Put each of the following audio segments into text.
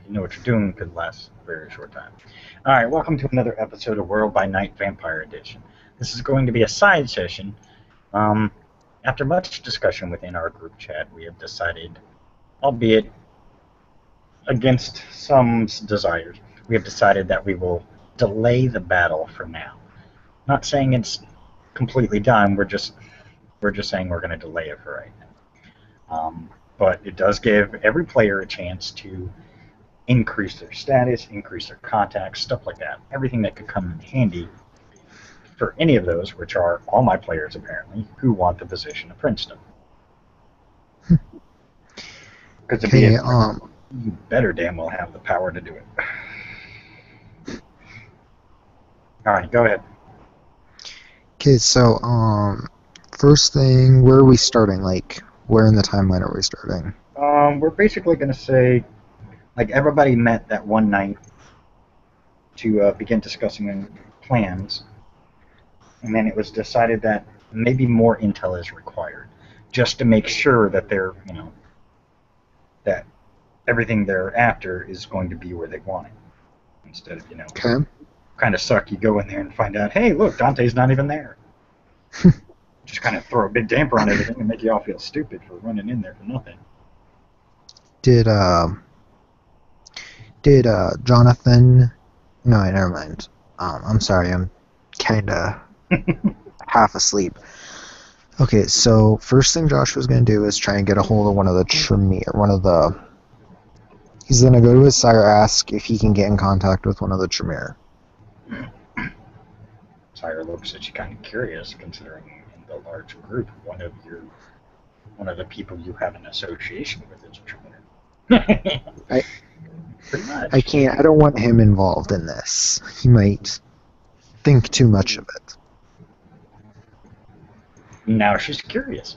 you know what you're doing could last a very short time. All right, welcome to another episode of World by Night Vampire Edition. This is going to be a side session. After much discussion within our group chat, we have decided, albeit against some desires, we have decided that we will delay the battle for now. Not saying it's completely done. We're just saying we're going to delay it for right now. But it does give every player a chance to increase their status, increase their contacts, stuff like that. Everything that could come in handy for any of those, which are all my players apparently, who want the position of Princeton. Because to be a you better damn well have the power to do it. All right, go ahead. Okay, so first thing, where are we starting? Like, where in the timeline are we starting? We're basically going to say, like, everybody met that one night to begin discussing plans, and then it was decided that maybe more intel is required, just to make sure that they're, that everything they're after is going to be where they want it, instead of, Okay. kind of suck. You go in there and find out, hey, look, Dante's not even there. Just kind of throw a big damper on everything and make you all feel stupid for running in there for nothing. Did Jonathan? No, never mind. I'm sorry, I'm kinda half asleep. Okay, so first thing Josh was gonna do is try and get a hold of one of the Tremere, he's gonna go to his sire, ask if he can get in contact with one of the Tremere. Sire looks at you kind of curious, considering in the large group, one of the people you have an association with is a Tremere. Pretty much. I don't want him involved in this. He might think too much of it. Now she's curious.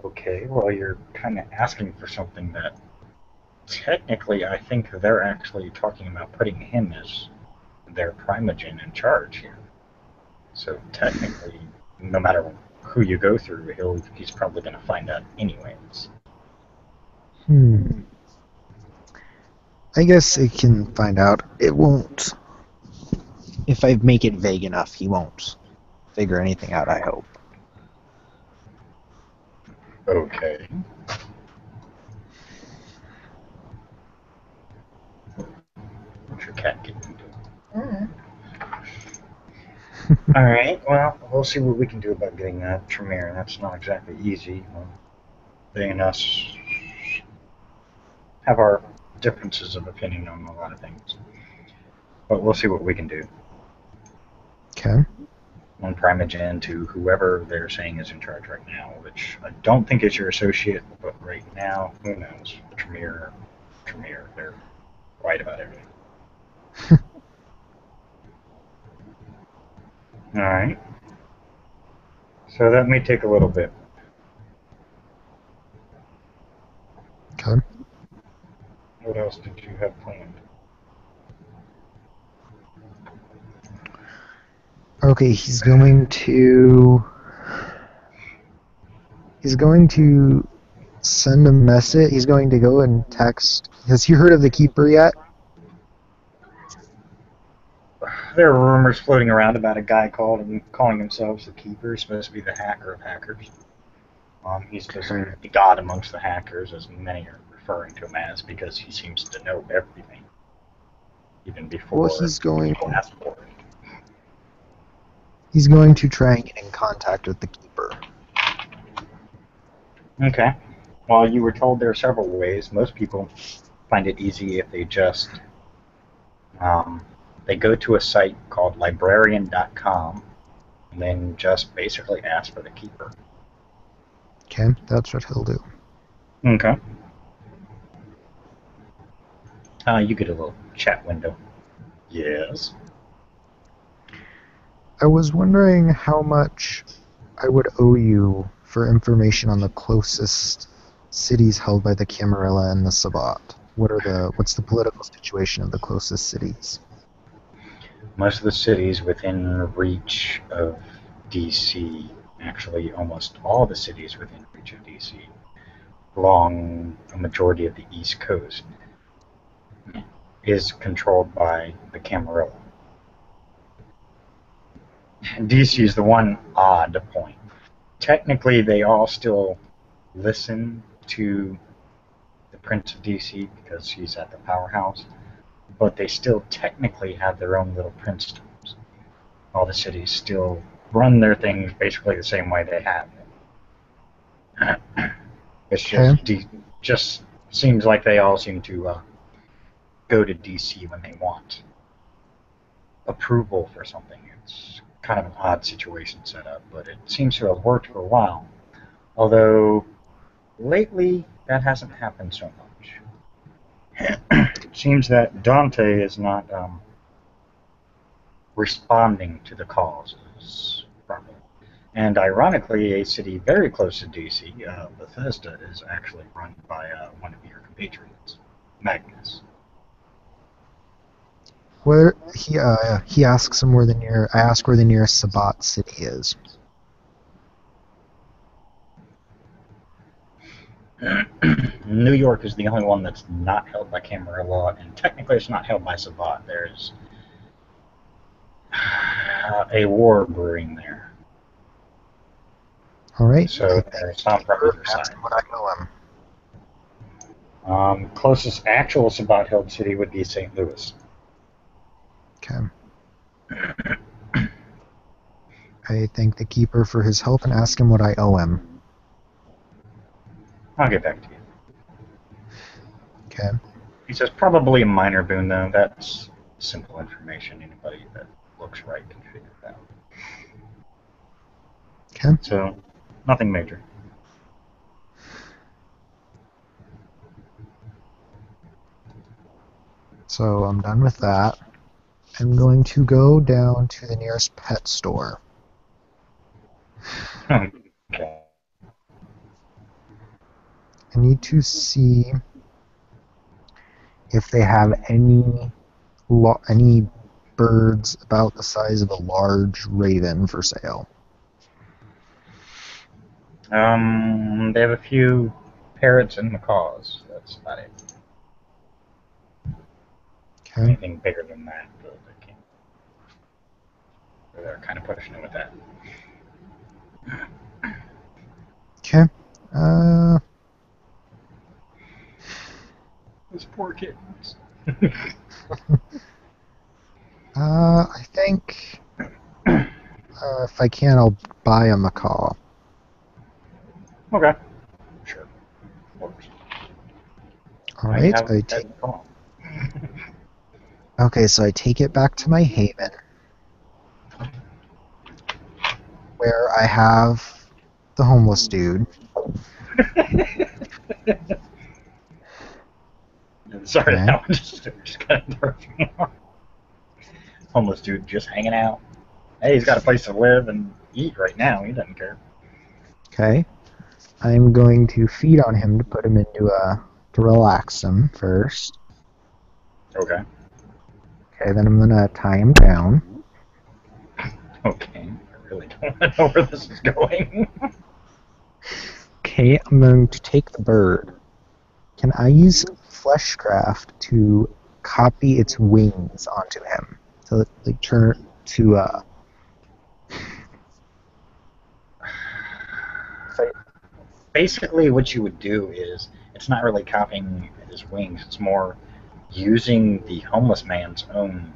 Okay, well, you're kind of asking for something that technically I think they're actually talking about putting him as their primogen in charge here. So technically, no matter who you go through, he's probably going to find out anyways. I guess it can find out. It won't. If I make it vague enough, he won't figure anything out, I hope. Okay. What's your cat getting into? Alright, well, we'll see what we can do about getting that Tremere. That's not exactly easy. They and us have our differences of opinion on a lot of things. But we'll see what we can do. Okay. One primogen to whoever they're saying is in charge right now, which I don't think is your associate, but right now, who knows? Tremere, they're right about everything. Alright. So that may take a little bit. Okay. What else did you have planned? Okay, he's going to send a message. He's going to go and text. Has he heard of the Keeper yet? There are rumors floating around about a guy calling himself the Keeper. He's supposed to be the hacker of hackers. He's supposed to be God amongst the hackers, as many are referring to him as, because he seems to know everything, even before people ask for it. He's going to try and get in contact with the Keeper. Okay. Well, you were told there are several ways. Most people find it easy if they just they go to a site called librarian.com and then just basically ask for the Keeper. Okay, that's what he'll do. Okay. You get a little chat window. Yes. I was wondering how much I would owe you for information on the closest cities held by the Camarilla and the Sabbat. What's the political situation of the closest cities? Most of the cities within reach of DC, actually almost all the cities within reach of DC, along a majority of the East Coast is controlled by the Camarilla. DC is the one odd point. Technically, they all still listen to the Prince of DC because he's at the powerhouse, but they still technically have their own little princedoms. All the cities still run their things basically the same way they have. It's just seems like they all seem to go to DC when they want approval for something. It's kind of an odd situation set up, but it seems to have worked for a while. Although lately that hasn't happened so much. It seems that Dante is not responding to the calls properly. And ironically, a city very close to DC, Bethesda, is actually run by one of your compatriots, Magnus. Where he asks him where the near. I ask where the nearest Sabbat city is. New York is the only one that's not held by Camarilla, and technically it's not held by Sabbat. There's a war brewing there. All right. So there's some from either side. What I know him. Closest actual Sabbat held city would be St. Louis. Okay. I thank the keeper for his help and ask him what I owe him. I'll get back to you. Okay. He says probably a minor boon, though. That's simple information. Anybody that looks right can figure it out. Okay. So, nothing major. So I'm done with that. I'm going to go down to the nearest pet store. Okay. I need to see if they have any birds about the size of a large raven for sale. They have a few parrots and macaws. That's about it. Okay. Anything bigger than that, they can't. They're kind of pushing it with that. Okay. Those poor kittens. I think if I can, I'll buy a macaw. Okay. Sure. Works. All right. Okay, so I take it back to my haven, where I have the homeless dude. Sorry, Okay. that one just kind of throws me off. Homeless dude just hanging out. Hey, he's got a place to live and eat right now. He doesn't care. Okay. I'm going to feed on him to put him into to relax him first. Okay. Okay, then I'm gonna tie him down. Okay. I really don't want to know where this is going. Okay, I'm going to take the bird. Can I use fleshcraft to copy its wings onto him? So like turn to Basically, what you would do is, it's not really copying his wings. It's more using the homeless man's own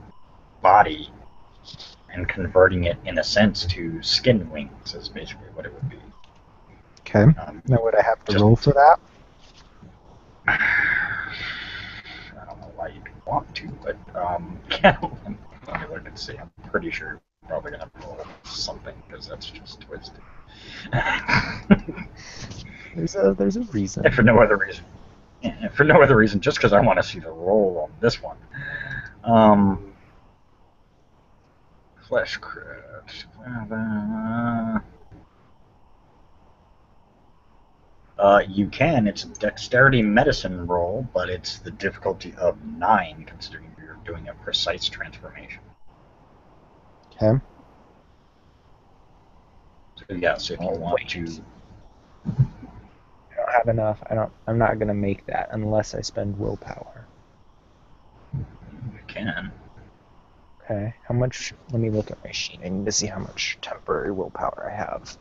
body and converting it, in a sense, to skin wings. Is basically what it would be. Okay. Now would I have to roll for that? I don't know why you'd want to, but let me look and see. I'm pretty sure you're probably gonna roll something because that's just twisted. There's a reason. And for no other reason. Yeah, for no other reason, just because I want to see the roll on this one. Fleshcraft. You can. It's a dexterity medicine roll, but it's the difficulty of 9, considering you're doing a precise transformation. Okay. So yeah, so if you want to... don't have enough. I'm not gonna make that unless I spend willpower. You can. Okay. How much? Let me look at my sheet. I need to see how much temporary willpower I have.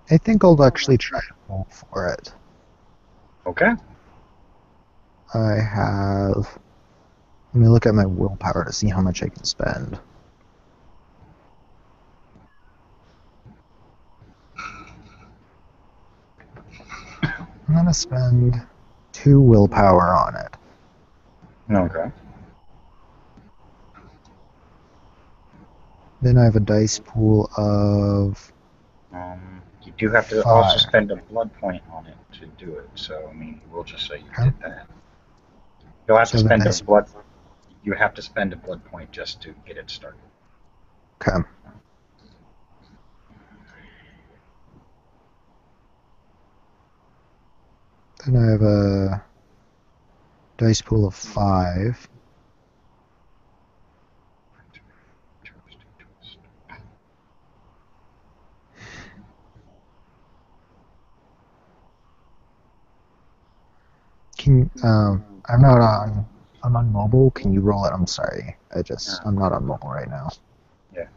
I think I'll actually try to go for it. Okay. I have. Let me look at my willpower to see how much I can spend. I'm gonna spend 2 willpower on it. Okay. Then I have a dice pool of You do have to also 5. spend a blood point on it to do it. So I mean, we'll just say you Okay. did that. You'll have to So the spend a dice. blood. You have to spend a blood point just to get it started. Okay. Then I have a dice pool of 5. I'm not on. I'm on mobile. Can you roll it? I'm sorry. I'm not on mobile right now. Yeah.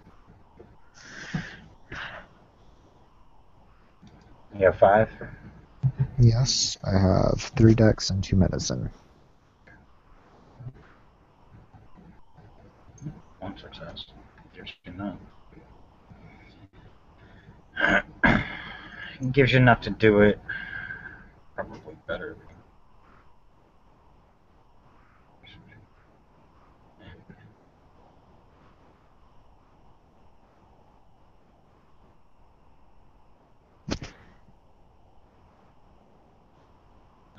You have 5? Yes, I have 3 dex and 2 medicine. 1 success. Gives you enough. Gives you enough to do it. Probably better.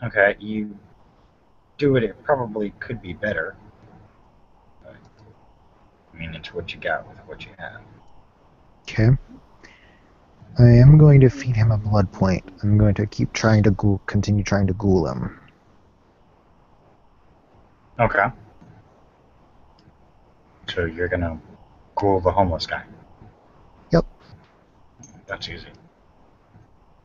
Okay, you do it. It probably could be better. But, I mean, it's what you got with what you have. Okay. I am going to feed him a blood point. I'm going to keep trying to continue trying to ghoul him. Okay. So you're gonna ghoul the homeless guy. Yep. That's easy.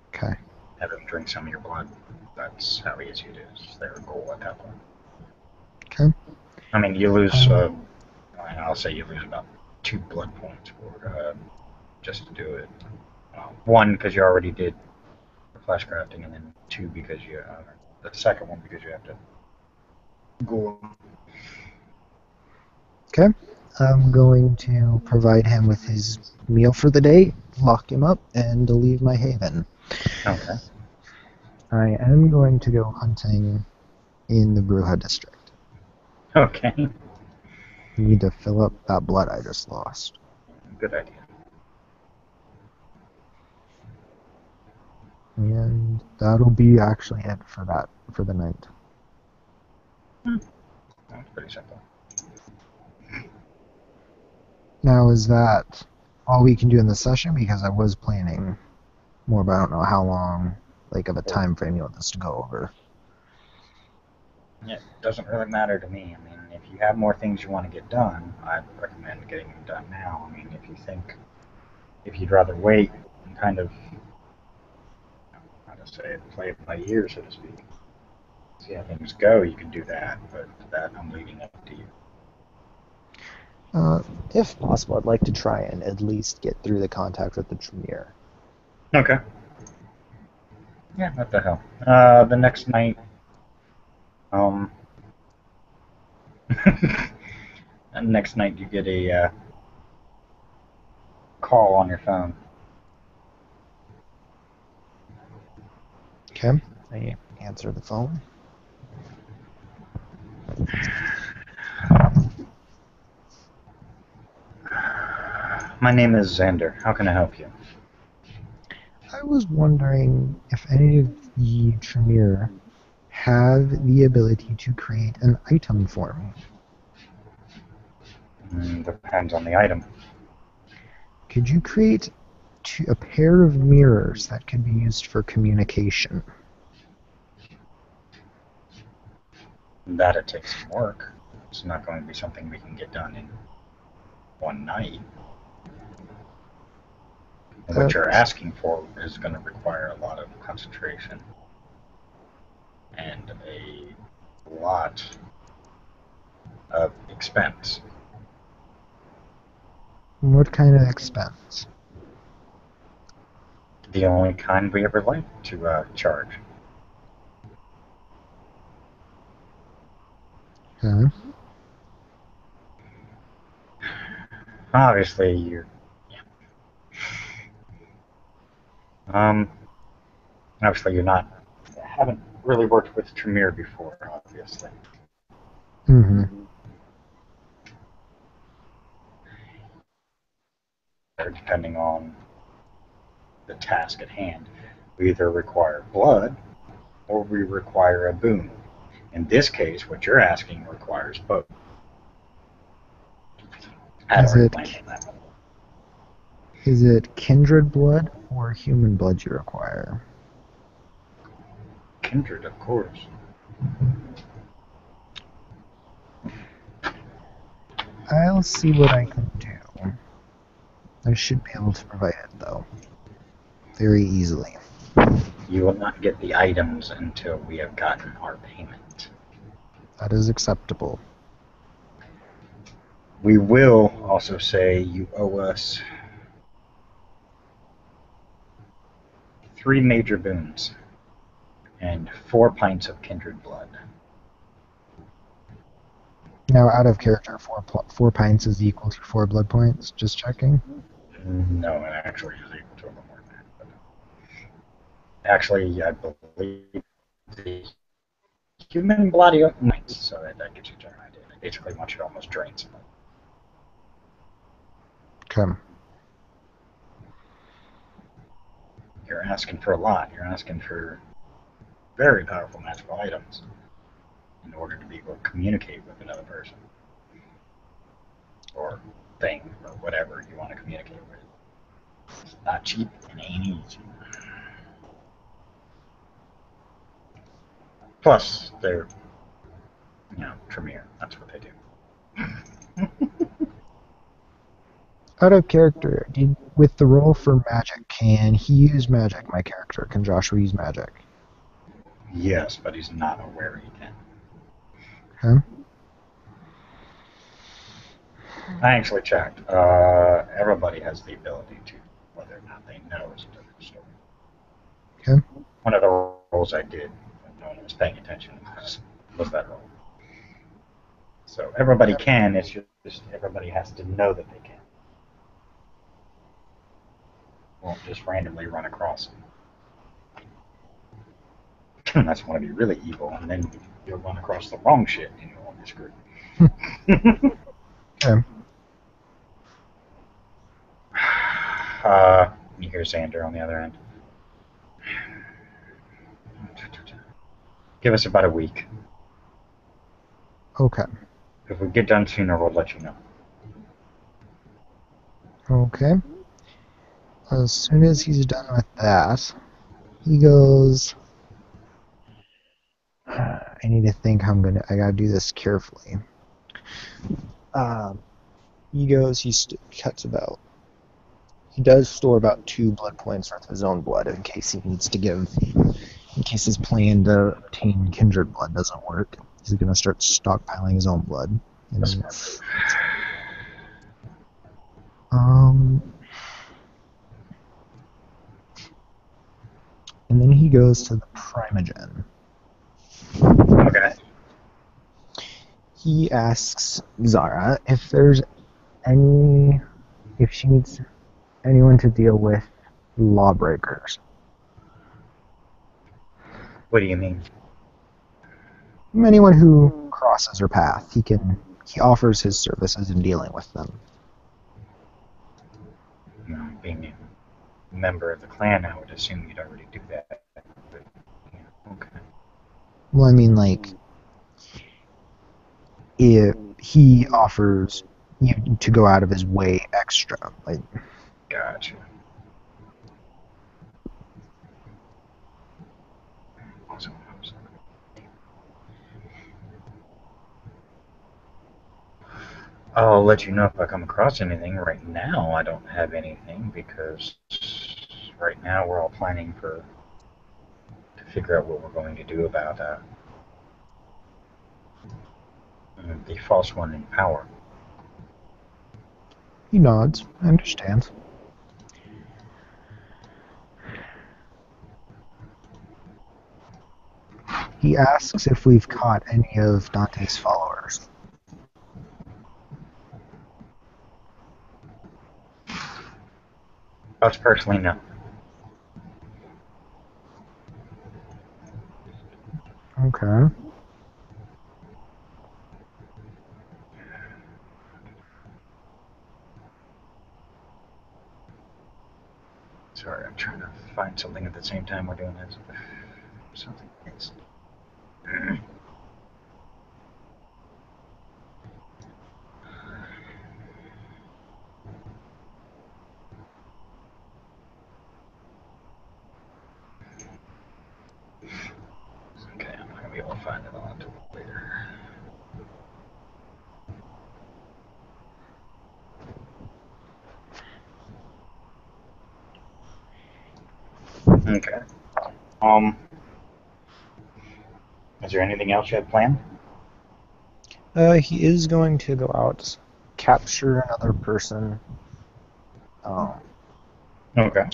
Okay. Have him drink some of your blood. That's how easy it is. They're a ghoul at that point. Okay. I mean, you lose. I'll say you lose about 2 blood points for just to do it. 1 because you already did the flash crafting, and then 2 because you the second one because you have to ghoul him. Okay. I'm going to provide him with his meal for the day, lock him up, and leave my haven. Okay. I am going to go hunting in the Bruja district. Okay. Need to fill up that blood I just lost. Good idea. And that'll be actually it for the night. That's pretty simple. Now, is that all we can do in the session? Because I was planning more, but I don't know how long, like, of a time frame you want this to go over. It doesn't really matter to me. I mean, if you have more things you want to get done, I'd recommend getting them done now. I mean, if you'd rather wait and kind of, how to say it, play it by ear, so to speak, see how things go, you can do that, but that I'm leaving up to you. If possible, I'd like to try and at least get through the contact with the Tremere. Okay. Yeah, what the hell. The next night, next night you get a call on your phone. Okay. I answer the phone. My name is Xander. How can I help you? I was wondering if any of the Tremere have the ability to create an item for me. Depends on the item. Could you create a pair of mirrors that can be used for communication. That'd take some work. It's not going to be something we can get done in one night. And what you're asking for is going to require a lot of concentration and a lot of expense. What kind of expense? The only kind we ever like to charge. Okay. Obviously, you're. Obviously, you're not. Haven't really worked with Tremere before, obviously. Mm-hmm. Depending on the task at hand, we either require blood or we require a boon. In this case, what you're asking requires both. Is it kindred blood or human blood you require? Kindred, of course. I'll see what I can do. I should be able to provide it, though. Very easily. You will not get the items until we have gotten our payment. That is acceptable. We will also say you owe us 3 major boons and 4 pints of kindred blood. Now, out of character, 4 pints is equal to 4 blood points. Just checking. No, it actually is equal to a little more than that. But actually, I believe the human blood points, so that gives you a general idea. Basically, once you almost drains. Okay. You're asking for a lot. You're asking for very powerful magical items in order to be able to communicate with another person or thing or whatever you want to communicate with. It's not cheap and ain't easy. Plus, they're, Tremere. That's what they do. Out of character, with the roll for magic, can he use magic, my character? Can Joshua use magic? Yes, but he's not aware he can. Okay. I actually checked. Everybody has the ability to, whether or not they know is a different story. Okay. One of the rolls I did, when no one was paying attention, was that roll. So everybody can, it's just everybody has to know that they can. Won't just randomly run across them. That's want to be really evil, and then you'll run across the wrong shit and you'll be screwed. Okay. You hear Xander on the other end. Give us about a week. Okay. If we get done sooner, we'll let you know. Okay. As soon as he's done with that, he goes, I need to think how I gotta do this carefully. He goes, he does store about 2 blood points worth of his own blood in case he needs to in case his plan to obtain kindred blood doesn't work. He's gonna start stockpiling his own blood. And then he goes to the Primogen. Okay. He asks Zara if she needs anyone to deal with lawbreakers. What do you mean? Anyone who crosses her path, he offers his services in dealing with them. Being a member of the clan, I would assume you'd already do that. But, okay. Well, I mean, if he offers you to go out of his way extra, Gotcha. I'll let you know if I come across anything. Right now, I don't have anything because right now we're all planning to figure out what we're going to do about the false one in power. He nods. I understand. He asks if we've caught any of Dante's followers. Us personally, no. Okay. Sorry, I'm trying to find something at the same time we're doing this. Something else. Okay, I'm not gonna be able to find it all until later. Okay. Is there anything else you had planned? He is going to go out, capture another person, Okay.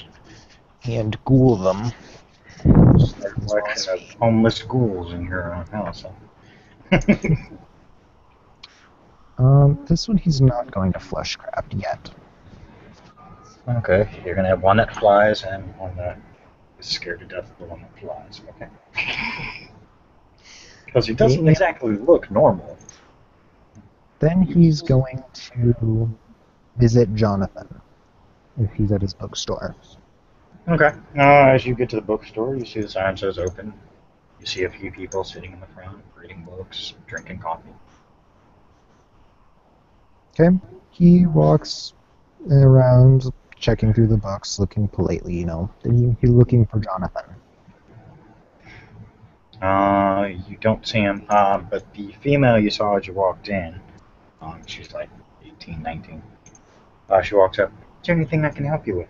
and ghoul them. A collection of homeless ghouls in your house. This one he's not going to fleshcraft yet. Okay, you're gonna have one that flies and one that is scared to death of the one that flies. Okay. Because he doesn't exactly look normal. Then he's going to visit Jonathan, if he's at his bookstore. Okay. As you get to the bookstore, you see the sign says open. You see a few people sitting in the front, reading books, drinking coffee. Okay, he walks around, checking through the books, looking politely, Then he's looking for Jonathan. You don't see him, but the female you saw as you walked in, she's like 18, 19. She walks up. Is there anything I can help you with?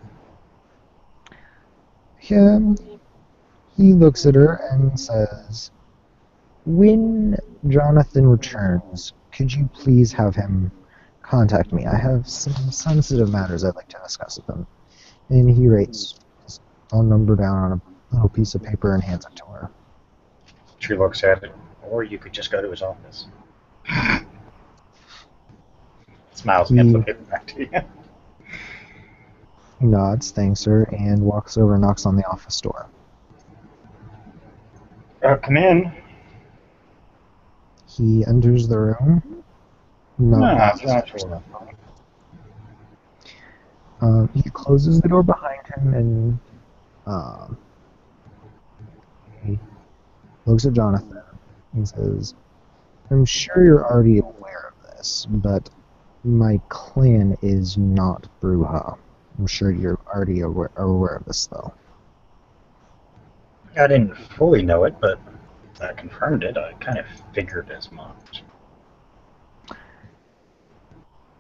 He looks at her and says, "When Jonathan returns, could you please have him contact me? I have some sensitive matters I'd like to discuss with him." And he writes his phone number down on a little piece of paper and hands it to her. She looks at it. Or you could just go to his office. Smiles and hands the paper back to you. He nods, thanks her, and walks over and knocks on the office door. Come in. He enters the room. Sure. He closes the door behind him and he looks at Jonathan. He says, "I'm sure you're already aware of this, but my clan is not Bruja. I'm sure you're already aware of this, though." I didn't fully know it, but I confirmed it. I kind of figured as much.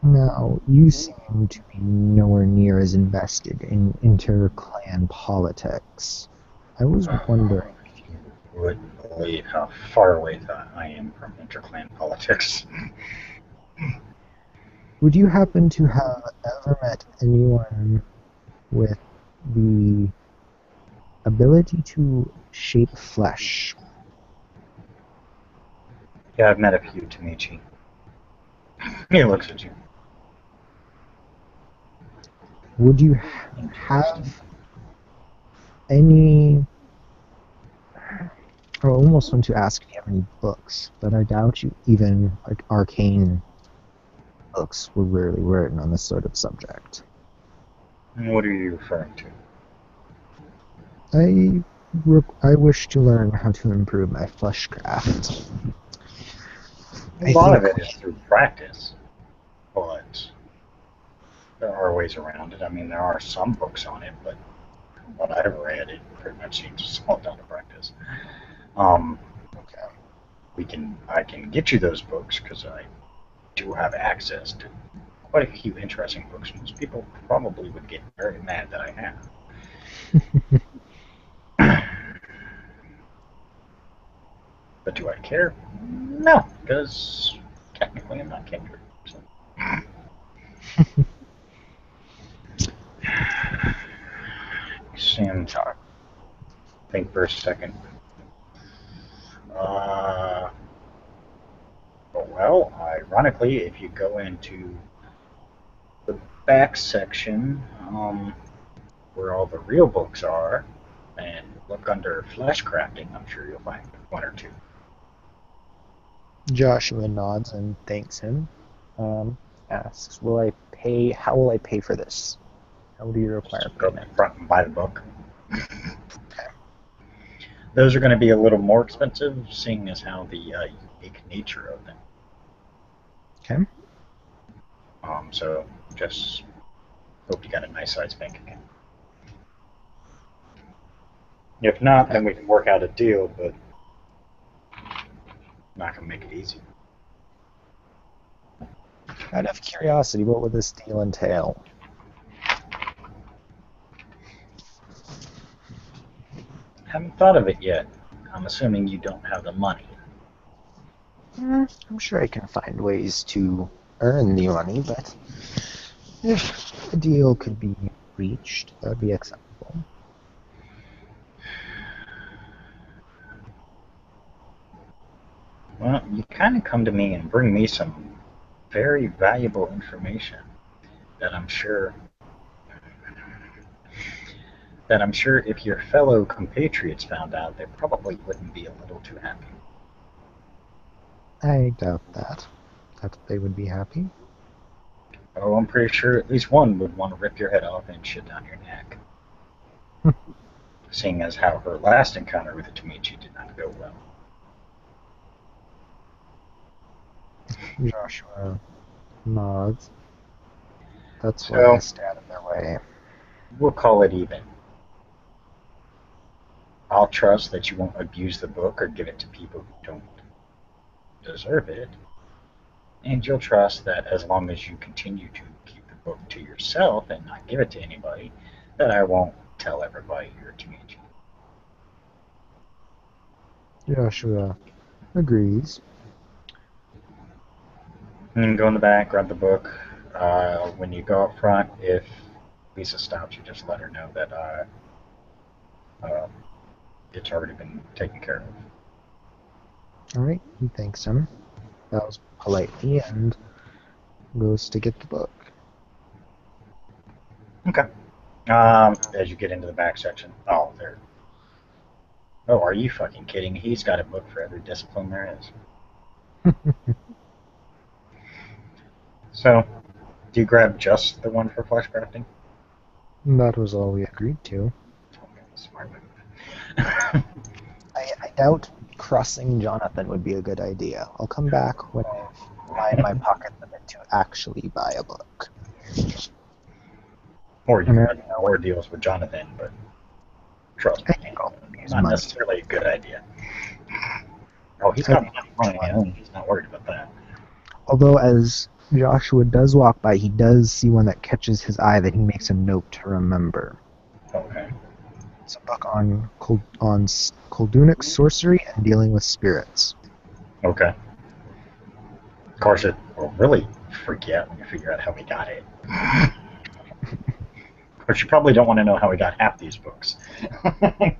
Now, you seem to be nowhere near as invested in inter-clan politics. I was wondering if you Wouldn't believe how far away I am from interclan politics. would you happen to have ever met anyone with the ability to shape flesh? Yeah, I've met a few Tamichi. He looks at you. Would you have any... I almost want to ask if you have any books, but I doubt you even, arcane books were rarely written on this sort of subject. What are you referring to? I wish to learn how to improve my fleshcraft. A lot of it is through practice, but there are ways around it. I mean, there are some books on it, but from what I've read, it pretty much seems all down to practice. Okay. I can get you those books because I do have access to quite a few interesting books. Most people probably would get very mad that I have. But do I care? No, because technically I'm not Kendrick. So. Sam talk. Think for a second. Well, ironically, if you go into the back section, where all the real books are, and look under flesh crafting, I'm sure you'll find one or two. Joshua nods and thanks him. Asks, how will I pay for this? How do you require Just go to payment? the front and buy the book. Those are going to be a little more expensive, seeing as how the unique nature of them. Okay. So just hope you got a nice sized bank account. If not, then we can work out a deal, but not going to make it easy. Out of curiosity, what would this deal entail? Haven't thought of it yet. I'm assuming you don't have the money. I'm sure I can find ways to earn the money, but if a deal could be reached, that would be acceptable. Well, you kind of come to me and bring me some very valuable information that I'm sure if your fellow compatriots found out, they probably wouldn't be a little too happy. I doubt that they would be happy. Oh, I'm pretty sure at least one would want to rip your head off and shit down your neck. Seeing as how her last encounter with the Tomichi did not go well. Joshua nods. That's why So, I stay out of their way. we'll call it even. I'll trust that you won't abuse the book or give it to people who don't deserve it. And you'll trust that as long as you continue to keep the book to yourself and not give it to anybody, that I won't tell everybody you're Tomichi. Joshua agrees. And then go in the back, grab the book. When you go up front, if Lisa stops you, just let her know that it's already been taken care of. Alright, he thanks him. Bows politely and goes to get the book. Okay. As you get into the back section. Oh, there. Oh, are you fucking kidding? He's got a book for every discipline there is. So, do you grab just the one for flesh crafting? That was all we agreed to. Okay, smart move. I doubt crossing Jonathan would be a good idea. I'll come back when I've lined my pocket limit to actually buy a book. Or you can have more deals with Jonathan, but trust me, not necessarily a good idea. Oh, he's got money on his own. He's not worried about that. Although, as Joshua does walk by, he does see one that catches his eye that he makes a note to remember. Okay. It's a book on Koldunic sorcery and dealing with spirits. Okay. Of course, it will really freak you out when you figure out how we got it. Of course, you probably don't want to know how we got half these books. Okay.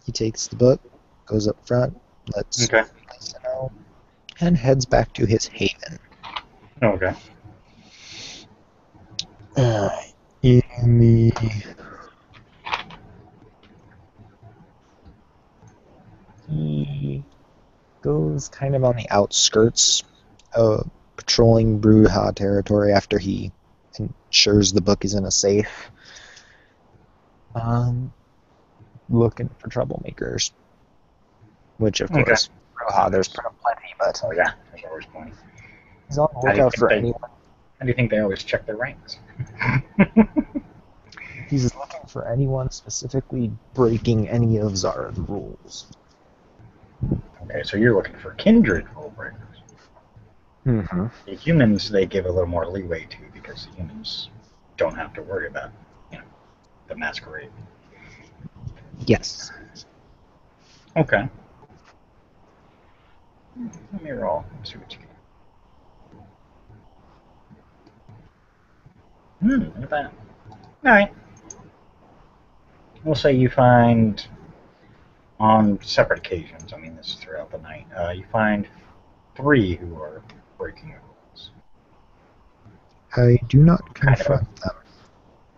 He takes the book, goes up front, lets Lisa know, and heads back to his haven. Okay. In the he goes kind of on the outskirts of patrolling Bruja territory after he ensures the book is in a safe. Looking for troublemakers. Which, of course, Bruja, there's plenty, but... Oh, yeah, there's always plenty. He's on the lookout for anyone. How do you think they always check their ranks? He's looking for anyone specifically breaking any of Zara's rules. Okay, so you're looking for kindred rule breakers. Mm-hmm. The humans, they give a little more leeway to because the humans don't have to worry about, the masquerade. Yes. Okay. Let me roll. Let's see what you get. Look at that. Alright. We'll say you find, on separate occasions, I mean this is throughout the night, you find 3 who are breaking the rules. I do not Kind of confront them.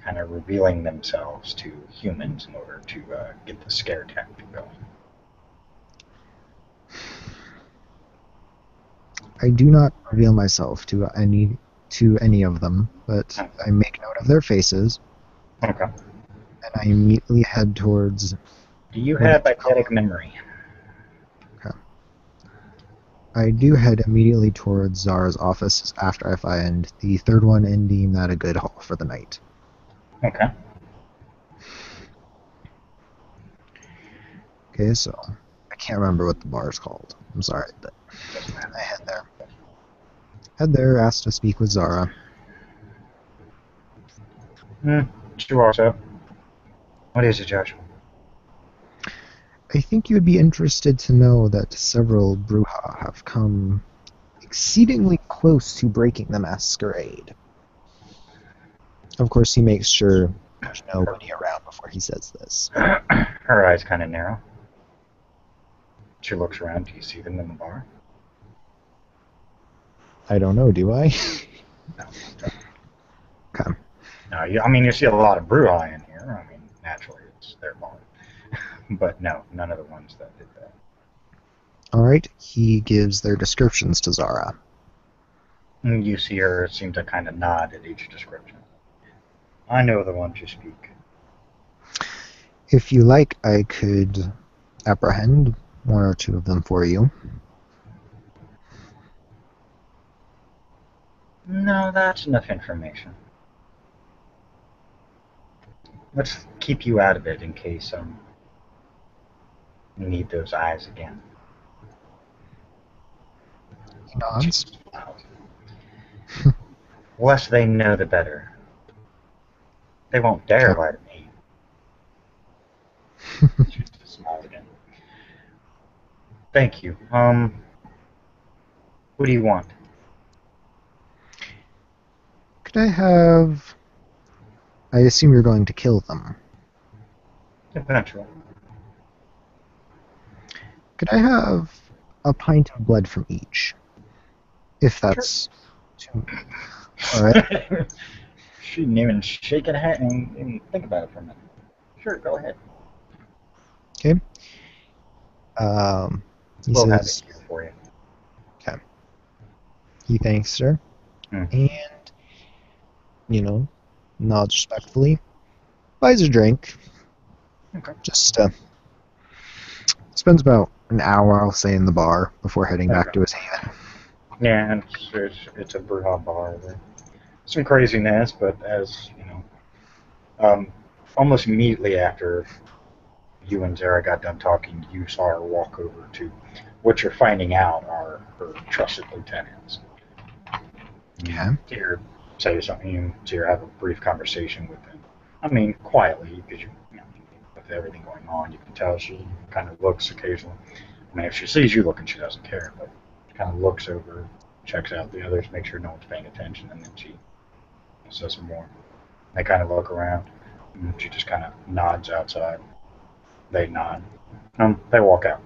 kind of revealing themselves to humans in order to get the scare tactic going. I do not reveal myself to any of them, but I make note of their faces, Okay. and I immediately head towards. Do you what have did you call eidetic memory? Okay. I do head immediately towards Zara's office after I find the third one and deem that a good haul for the night. Okay. Okay, so I can't remember what the bar is called. I'm sorry, but Doesn't matter. I head there. Head there, asked to speak with Zara. She walks up. What is it, Josh? I think you would be interested to know that several Bruja have come exceedingly close to breaking the masquerade. Of course, he makes sure there's nobody around before he says this. Her eyes kind of narrow. She looks around. Do you see them in the bar? I don't know, do I? No. Okay. No, I mean, you see a lot of Bruja in here. I mean, naturally, it's their bar. But no, none of the ones that did that. Alright, he gives their descriptions to Zara. You see her seem to kind of nod at each description. I know the ones you speak. If you like, I could apprehend 1 or 2 of them for you. No, that's enough information. Let's keep you out of it in case you need those eyes again. He nods. The less they know, the better. They won't dare lie to me. She's too small again. Thank you. What do you want? Could I have... I assume you're going to kill them. Eventually. Could I have a pint of blood from each? If that's too... Alright. She didn't even shake her head and even think about it for a minute. Sure, go ahead. Okay. He We'll have says, it here for you. okay. He thanks her, and, nods respectfully, buys a drink, Okay. just spends about an hour, I'll say, in the bar before heading back to his haven. Yeah, and it's a Bruja bar. There's some craziness, but as you know, almost immediately after you and Zara got done talking, you saw her walk over to what you're finding out are her trusted lieutenants. Okay. You see her say something, you see her have a brief conversation with them. I mean, quietly, because with everything going on, you can tell she kind of looks occasionally. I mean, if she sees you looking, she doesn't care, but she kind of looks over, checks out the others, makes sure no one's paying attention, and then she says some more. They kind of look around, and she just kind of nods outside. They nod. They walk out.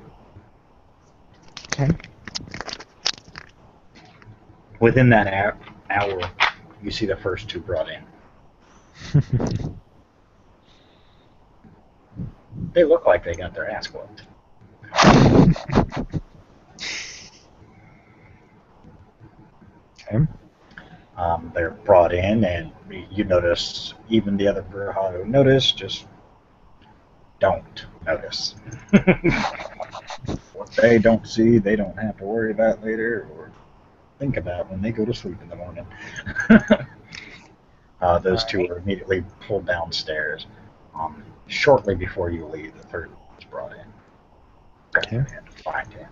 Okay. Within that hour, you see the first 2 brought in. They look like they got their ass whooped. Okay. They're brought in, and you notice, even the other Bruja who notice, just don't notice. What they don't see, they don't have to worry about later or think about when they go to sleep in the morning. Those 2 are immediately pulled downstairs. Shortly before you leave, the third one was brought in. Okay. Find him.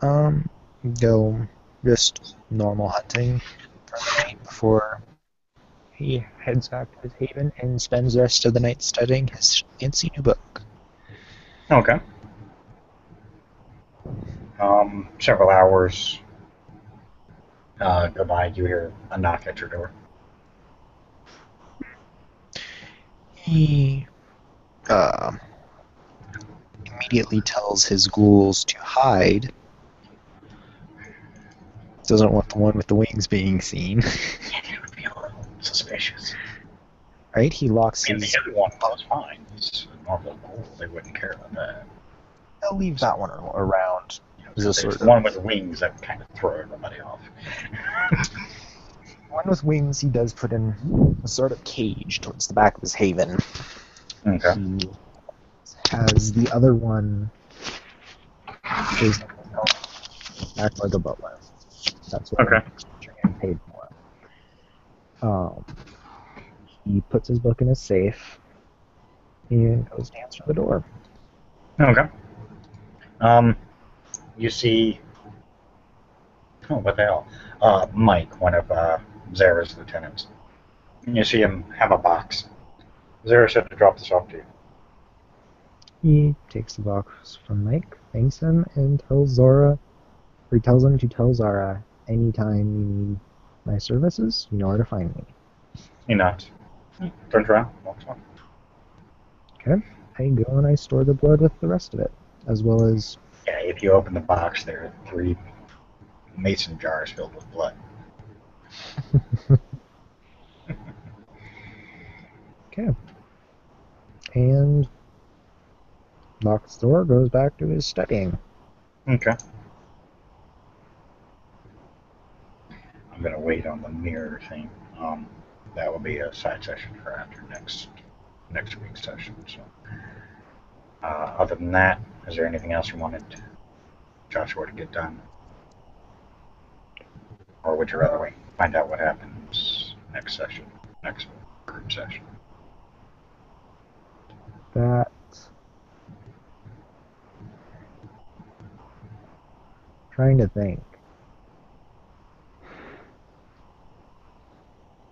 Um, go just normal hunting for the night before he heads back to his haven and spends the rest of the night studying his fancy new book. Okay. Several hours go by. You hear a knock at your door. He immediately tells his ghouls to hide. Doesn't want the one with the wings being seen. Yeah, it would be a little suspicious. Right? He locks I mean, his. the other one was fine. It's a normal ghoul. They wouldn't care about that. I'll leave that one around. As a There's sort one of with wings that kind of throw everybody off. one with wings. He does put in a sort of cage towards the back of his haven. Okay. He has the other one is act like a butler. That's what Okay. I'm getting paid for. He puts his book in his safe and goes to answer the door. Okay. You see. Oh, what the hell? Mike, one of Zara's lieutenants. You see him have a box. Zara said to drop this off to you. He takes the box from Mike, thanks him, and tells he tells him to tell Zara anytime you need my services, you know where to find me. He nods. Turns around, walks on. Okay? I go and I store the blood with the rest of it, as well as. Yeah, if you open the box, there are 3 mason jars filled with blood. Okay. And locks the door, goes back to his studying. Okay. I'm gonna wait on the mirror thing. That will be a side session for after next week's session. So, other than that, is there anything else you wanted Joshua to get done, or would you rather wait and find out what happens next session, next group session? That. Trying to think.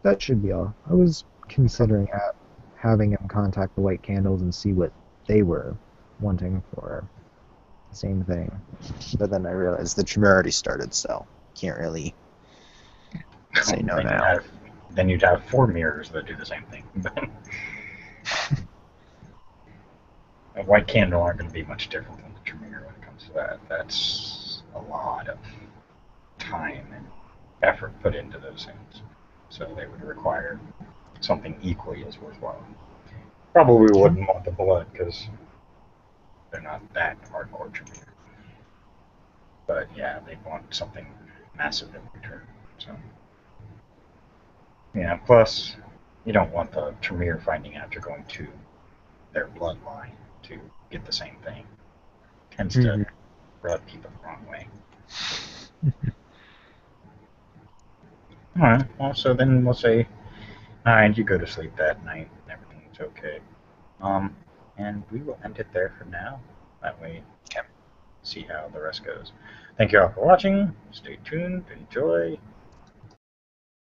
That should be all. I was considering having him contact the White Candles and see what they were wanting for the same thing. But then I realized the Tremor already started, so can't really say no then now. Then you'd have 4 mirrors that do the same thing. A white candle aren't going to be much different than the Tremere when it comes to that. That's a lot of time and effort put into those things. So they would require something equally as worthwhile. Probably wouldn't want the blood because they're not that hardcore Tremere. But yeah, they'd want something massive in return. So yeah, plus you don't want the Tremere finding out you're going to their bloodline to get the same thing. Tends to rub people the wrong way. Alright, well, so then we'll say, and you go to sleep that night, and everything's okay. And we will end it there for now. That way, see how the rest goes. Thank you all for watching. Stay tuned, enjoy,